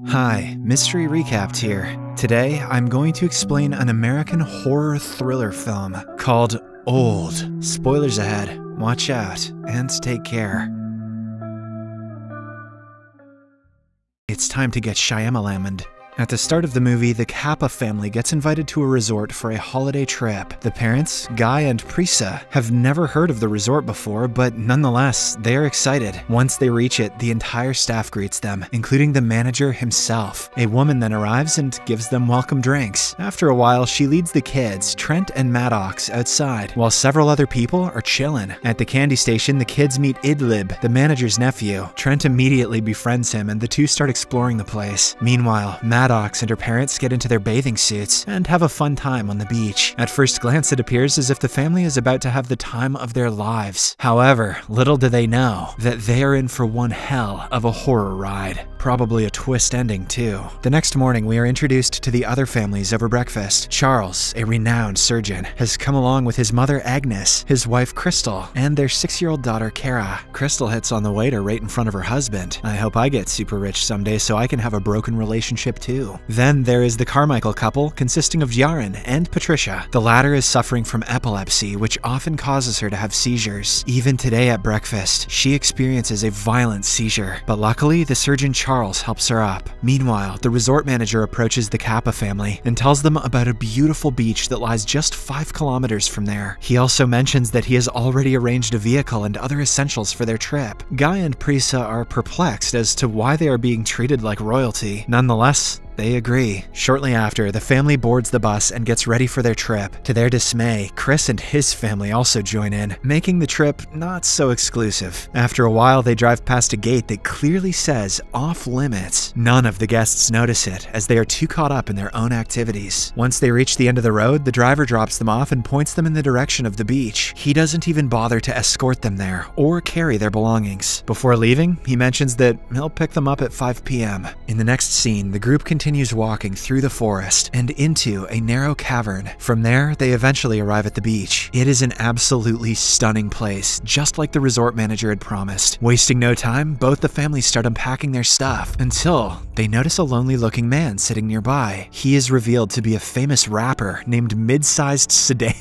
Hi, Mystery Recapped here. Today, I'm going to explain an American horror thriller film called Old. Spoilers ahead, watch out, and take care. It's time to get Shyamalaned. At the start of the movie, the Kappa family gets invited to a resort for a holiday trip. The parents, Guy and Prisa, have never heard of the resort before, but nonetheless, they are excited. Once they reach it, the entire staff greets them, including the manager himself. A woman then arrives and gives them welcome drinks. After a while, she leads the kids, Trent and Maddox, outside, while several other people are chillin'. At the candy station, the kids meet Idlib, the manager's nephew. Trent immediately befriends him, and the two start exploring the place. Meanwhile, Maddox and her parents get into their bathing suits and have a fun time on the beach. At first glance, it appears as if the family is about to have the time of their lives. However, little do they know that they are in for one hell of a horror ride. Probably a twist ending, too. The next morning, we are introduced to the other families over breakfast. Charles, a renowned surgeon, has come along with his mother Agnes, his wife Crystal, and their 6-year-old daughter Kara. Crystal hits on the waiter right in front of her husband. I hope I get super rich someday so I can have a broken relationship too. Then there is the Carmichael couple, consisting of Yaren and Patricia. The latter is suffering from epilepsy, which often causes her to have seizures. Even today at breakfast, she experiences a violent seizure, but luckily the surgeon Charles helps her up. Meanwhile, the resort manager approaches the Kappa family and tells them about a beautiful beach that lies just 5 kilometers from there. He also mentions that he has already arranged a vehicle and other essentials for their trip. Guy and Prisa are perplexed as to why they are being treated like royalty. Nonetheless, they agree. Shortly after, the family boards the bus and gets ready for their trip. To their dismay, Chris and his family also join in, making the trip not so exclusive. After a while, they drive past a gate that clearly says off limits. None of the guests notice it, as they are too caught up in their own activities. Once they reach the end of the road, the driver drops them off and points them in the direction of the beach. He doesn't even bother to escort them there or carry their belongings. Before leaving, he mentions that he'll pick them up at 5 p.m. In the next scene, the group continues walking through the forest and into a narrow cavern. From there, they eventually arrive at the beach. It is an absolutely stunning place, just like the resort manager had promised. Wasting no time, both the families start unpacking their stuff until they notice a lonely-looking man sitting nearby. He is revealed to be a famous rapper named Mid-Sized Sedan.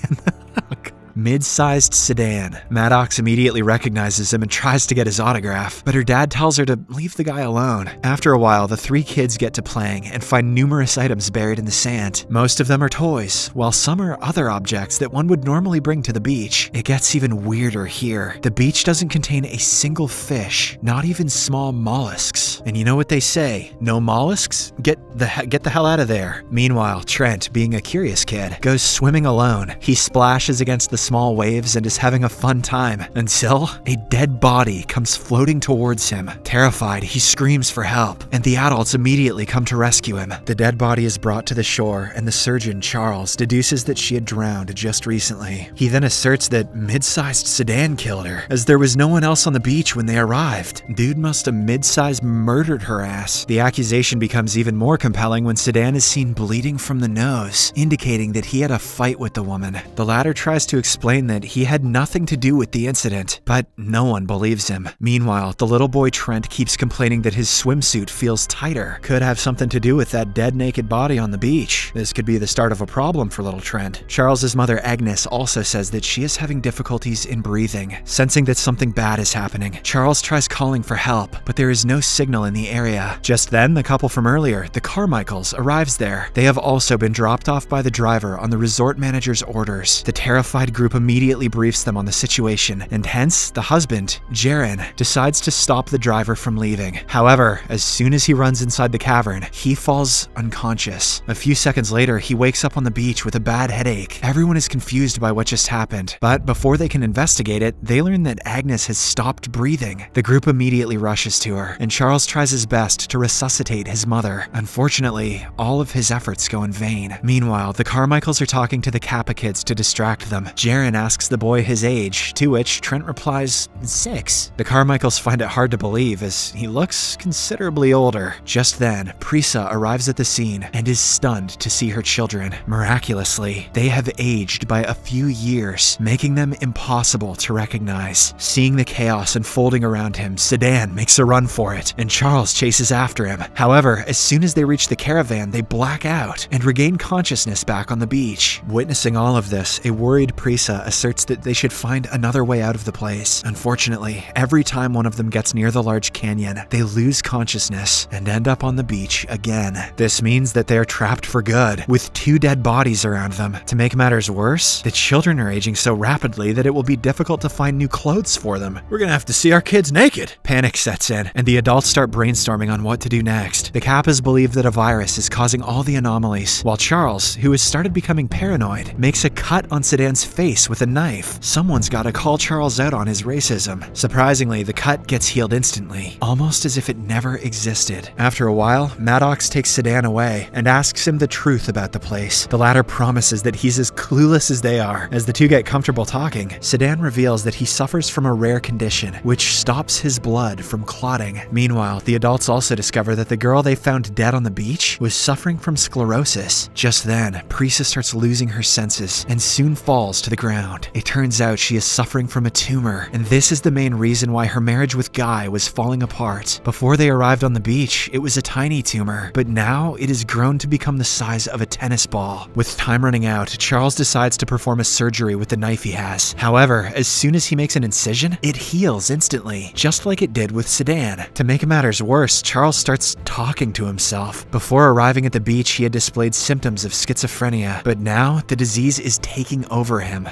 Mid-sized Sedan. Maddox immediately recognizes him and tries to get his autograph, but her dad tells her to leave the guy alone. After a while, the 3 kids get to playing and find numerous items buried in the sand. Most of them are toys, while some are other objects that one would normally bring to the beach. It gets even weirder here. The beach doesn't contain a single fish, not even small mollusks. And you know what they say, no mollusks? Get the hell out of there. Meanwhile, Trent, being a curious kid, goes swimming alone. He splashes against the small waves and is having a fun time until a dead body comes floating towards him. Terrified, he screams for help, and the adults immediately come to rescue him. The dead body is brought to the shore, and the surgeon, Charles, deduces that she had drowned just recently. He then asserts that Mid-Sized Sedan killed her, as there was no one else on the beach when they arrived. Dude must have mid-sized murdered her ass. The accusation becomes even more compelling when Sedan is seen bleeding from the nose, indicating that he had a fight with the woman. The latter tries to explain that he had nothing to do with the incident, but no one believes him. Meanwhile, the little boy Trent keeps complaining that his swimsuit feels tighter. Could have something to do with that dead naked body on the beach. This could be the start of a problem for little Trent. Charles's mother Agnes also says that she is having difficulties in breathing. Sensing that something bad is happening, Charles tries calling for help, but there is no signal in the area. Just then, the couple from earlier, the Carmichaels, arrives there. They have also been dropped off by the driver on the resort manager's orders. The terrified group immediately briefs them on the situation, and hence, the husband, Jaren, decides to stop the driver from leaving. However, as soon as he runs inside the cavern, he falls unconscious. A few seconds later, he wakes up on the beach with a bad headache. Everyone is confused by what just happened, but before they can investigate it, they learn that Agnes has stopped breathing. The group immediately rushes to her, and Charles tries his best to resuscitate his mother. Unfortunately, all of his efforts go in vain. Meanwhile, the Carmichaels are talking to the Kappa kids to distract them. Jaren Yaren asks the boy his age, to which Trent replies, 6. The Carmichaels find it hard to believe as he looks considerably older. Just then, Prisa arrives at the scene and is stunned to see her children. Miraculously, they have aged by a few years, making them impossible to recognize. Seeing the chaos unfolding around him, Sedan makes a run for it, and Charles chases after him. However, as soon as they reach the caravan, they black out and regain consciousness back on the beach. Witnessing all of this, a worried Prisa asserts that they should find another way out of the place. Unfortunately, every time one of them gets near the large canyon, they lose consciousness and end up on the beach again. This means that they are trapped for good, with 2 dead bodies around them. To make matters worse, the children are aging so rapidly that it will be difficult to find new clothes for them. We're gonna have to see our kids naked! Panic sets in, and the adults start brainstorming on what to do next. The Kappas believe that a virus is causing all the anomalies, while Charles, who has started becoming paranoid, makes a cut on Sedan's face with a knife. Someone's gotta call Charles out on his racism. Surprisingly, the cut gets healed instantly, almost as if it never existed. After a while, Maddox takes Sedan away and asks him the truth about the place. The latter promises that he's as clueless as they are. As the two get comfortable talking, Sedan reveals that he suffers from a rare condition, which stops his blood from clotting. Meanwhile, the adults also discover that the girl they found dead on the beach was suffering from sclerosis. Just then, Prisa starts losing her senses and soon falls to the ground. It turns out she is suffering from a tumor, and this is the main reason why her marriage with Guy was falling apart. Before they arrived on the beach, it was a tiny tumor, but now it has grown to become the size of a tennis ball. With time running out, Charles decides to perform a surgery with the knife he has. However, as soon as he makes an incision, it heals instantly, just like it did with Sedan. To make matters worse, Charles starts talking to himself. Before arriving at the beach, he had displayed symptoms of schizophrenia, but now the disease is taking over him.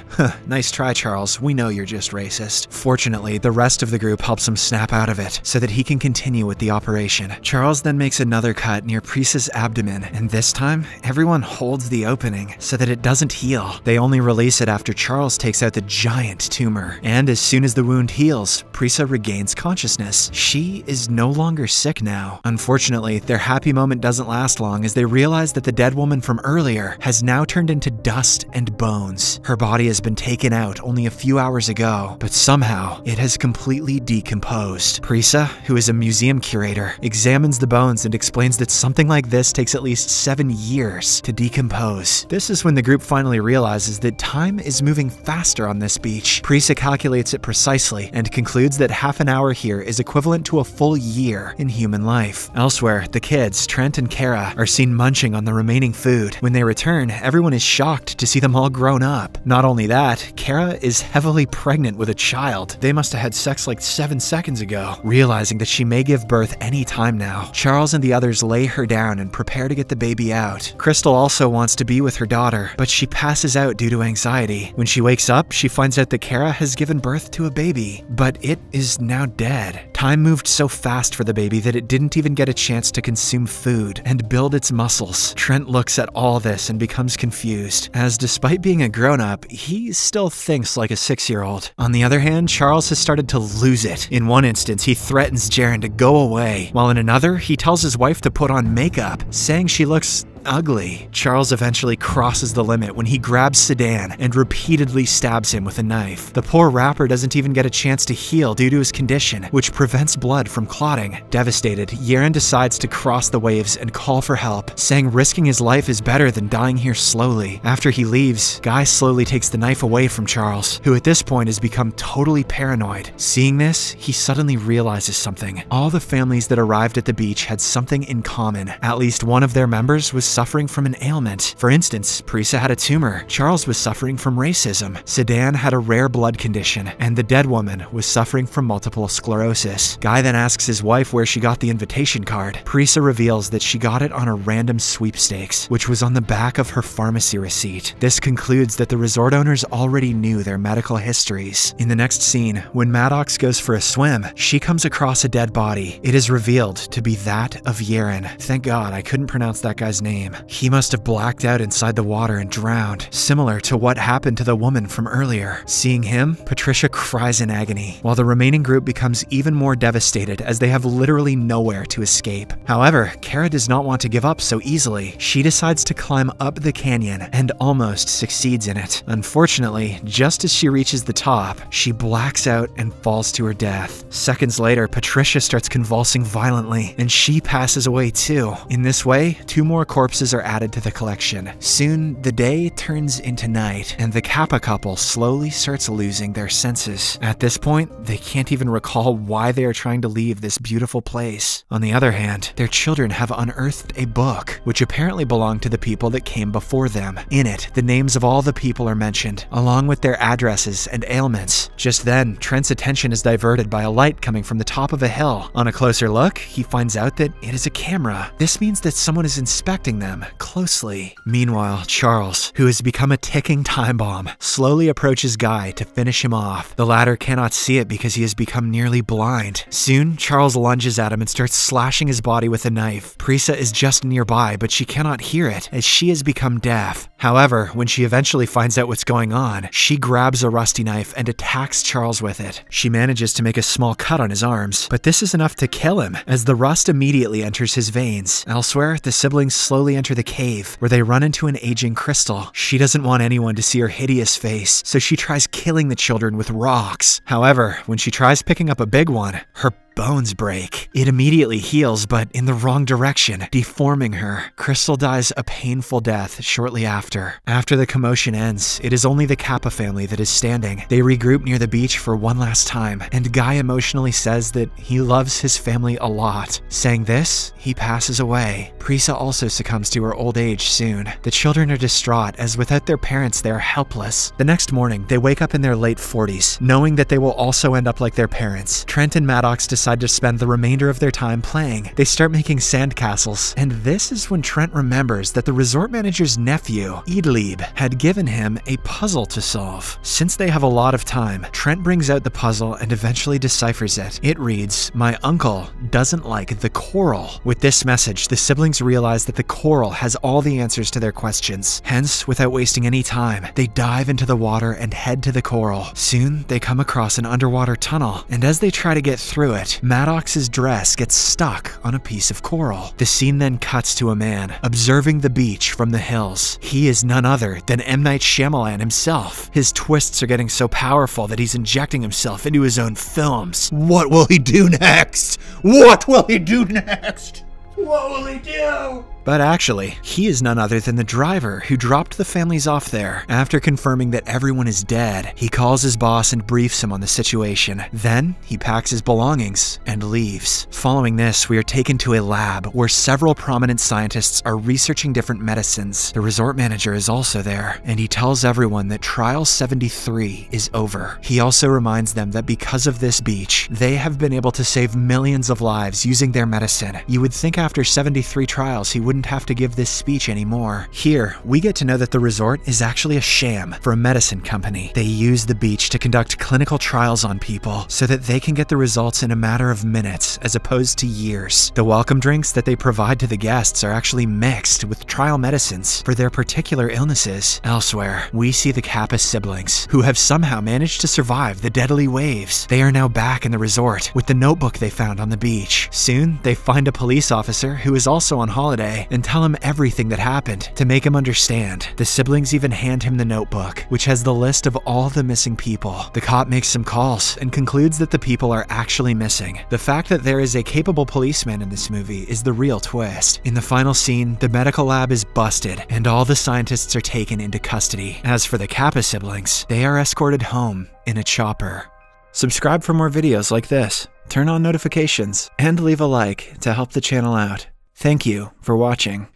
Nice try, Charles. We know you're just racist. Fortunately, the rest of the group helps him snap out of it so that he can continue with the operation. Charles then makes another cut near Prisa's abdomen, and this time, everyone holds the opening so that it doesn't heal. They only release it after Charles takes out the giant tumor, and as soon as the wound heals, Prisa regains consciousness. She is no longer sick now. Unfortunately, their happy moment doesn't last long as they realize that the dead woman from earlier has now turned into dust and bones. Her body has been taken out only a few hours ago, but somehow it has completely decomposed. Prisa, who is a museum curator, examines the bones and explains that something like this takes at least 7 years to decompose. This is when the group finally realizes that time is moving faster on this beach. Prisa calculates it precisely and concludes that half an hour here is equivalent to a full year in human life. Elsewhere, the kids, Trent and Kara, are seen munching on the remaining food. When they return, everyone is shocked to see them all grown up. Not only that, Kara is heavily pregnant with a child. They must have had sex like 7 seconds ago. Realizing that she may give birth any time now, Charles and the others lay her down and prepare to get the baby out. Crystal also wants to be with her daughter, but she passes out due to anxiety. When she wakes up, she finds out that Kara has given birth to a baby, but it is now dead. Time moved so fast for the baby that it didn't even get a chance to consume food and build its muscles. Trent looks at all this and becomes confused, as despite being a grown-up, he still thinks like a 6-year-old. On the other hand, Charles has started to lose it. In one instance, he threatens Jaren to go away, while in another, he tells his wife to put on makeup, saying she looks ugly. Charles eventually crosses the limit when he grabs Sedan and repeatedly stabs him with a knife. The poor rapper doesn't even get a chance to heal due to his condition, which prevents blood from clotting. Devastated, Yaren decides to cross the waves and call for help, saying risking his life is better than dying here slowly. After he leaves, Guy slowly takes the knife away from Charles, who at this point has become totally paranoid. Seeing this, he suddenly realizes something. All the families that arrived at the beach had something in common. At least one of their members was suffering from an ailment. For instance, Prisa had a tumor, Charles was suffering from racism, Sedan had a rare blood condition, and the dead woman was suffering from multiple sclerosis. Guy then asks his wife where she got the invitation card. Prisa reveals that she got it on a random sweepstakes, which was on the back of her pharmacy receipt. This concludes that the resort owners already knew their medical histories. In the next scene, when Maddox goes for a swim, she comes across a dead body. It is revealed to be that of Yaren. Thank God I couldn't pronounce that guy's name. same. He must have blacked out inside the water and drowned, similar to what happened to the woman from earlier. Seeing him, Patricia cries in agony, while the remaining group becomes even more devastated as they have literally nowhere to escape. However, Kara does not want to give up so easily. She decides to climb up the canyon and almost succeeds in it. Unfortunately, just as she reaches the top, she blacks out and falls to her death. Seconds later, Patricia starts convulsing violently, and she passes away too. In this way, 2 more corpses are added to the collection. Soon, the day turns into night, and the Kappa couple slowly starts losing their senses. At this point, they can't even recall why they are trying to leave this beautiful place. On the other hand, their children have unearthed a book, which apparently belonged to the people that came before them. In it, the names of all the people are mentioned, along with their addresses and ailments. Just then, Trent's attention is diverted by a light coming from the top of a hill. On a closer look, he finds out that it is a camera. This means that someone is inspecting them closely. Meanwhile, Charles, who has become a ticking time bomb, slowly approaches Guy to finish him off. The latter cannot see it because he has become nearly blind. Soon, Charles lunges at him and starts slashing his body with a knife. Prisa is just nearby, but she cannot hear it as she has become deaf. However, when she eventually finds out what's going on, she grabs a rusty knife and attacks Charles with it. She manages to make a small cut on his arms, but this is enough to kill him as the rust immediately enters his veins. Elsewhere, the siblings slowly enter the cave where they run into an aging Crystal. She doesn't want anyone to see her hideous face, so she tries killing the children with rocks. However, when she tries picking up a big one, her bones break. It immediately heals, but in the wrong direction, deforming her. Crystal dies a painful death shortly after. After the commotion ends, it is only the Kappa family that is standing. They regroup near the beach for one last time, and Guy emotionally says that he loves his family a lot. Saying this, he passes away. Prisa also succumbs to her old age soon. The children are distraught as without their parents they are helpless. The next morning, they wake up in their late 40s, knowing that they will also end up like their parents. Trent and Maddox decide to spend the remainder of their time playing. They start making sandcastles, and this is when Trent remembers that the resort manager's nephew, Idlib, had given him a puzzle to solve. Since they have a lot of time, Trent brings out the puzzle and eventually deciphers it. It reads, "My uncle doesn't like the coral." With this message, the siblings realize that the coral has all the answers to their questions. Hence, without wasting any time, they dive into the water and head to the coral. Soon, they come across an underwater tunnel, and as they try to get through it, Maddox's dress gets stuck on a piece of coral. The scene then cuts to a man observing the beach from the hills. He is none other than M. Night Shyamalan himself. His twists are getting so powerful that he's injecting himself into his own films. What will he do next? What will he do next? What will he do? But actually, he is none other than the driver who dropped the families off there. After confirming that everyone is dead, he calls his boss and briefs him on the situation. Then, he packs his belongings and leaves. Following this, we are taken to a lab where several prominent scientists are researching different medicines. The resort manager is also there, and he tells everyone that Trial 73 is over. He also reminds them that because of this beach, they have been able to save millions of lives using their medicine. You would think after 73 trials he wouldn't have to give this speech anymore. Here, we get to know that the resort is actually a sham for a medicine company. They use the beach to conduct clinical trials on people so that they can get the results in a matter of minutes as opposed to years. The welcome drinks that they provide to the guests are actually mixed with trial medicines for their particular illnesses. Elsewhere, we see the Kappa siblings, who have somehow managed to survive the deadly waves. They are now back in the resort with the notebook they found on the beach. Soon, they find a police officer who is also on holiday and tell him everything that happened to make him understand. The siblings even hand him the notebook, which has the list of all the missing people. The cop makes some calls and concludes that the people are actually missing. The fact that there is a capable policeman in this movie is the real twist. In the final scene, the medical lab is busted and all the scientists are taken into custody. As for the Kappa siblings, they are escorted home in a chopper. Subscribe for more videos like this, turn on notifications, and leave a like to help the channel out. Thank you for watching.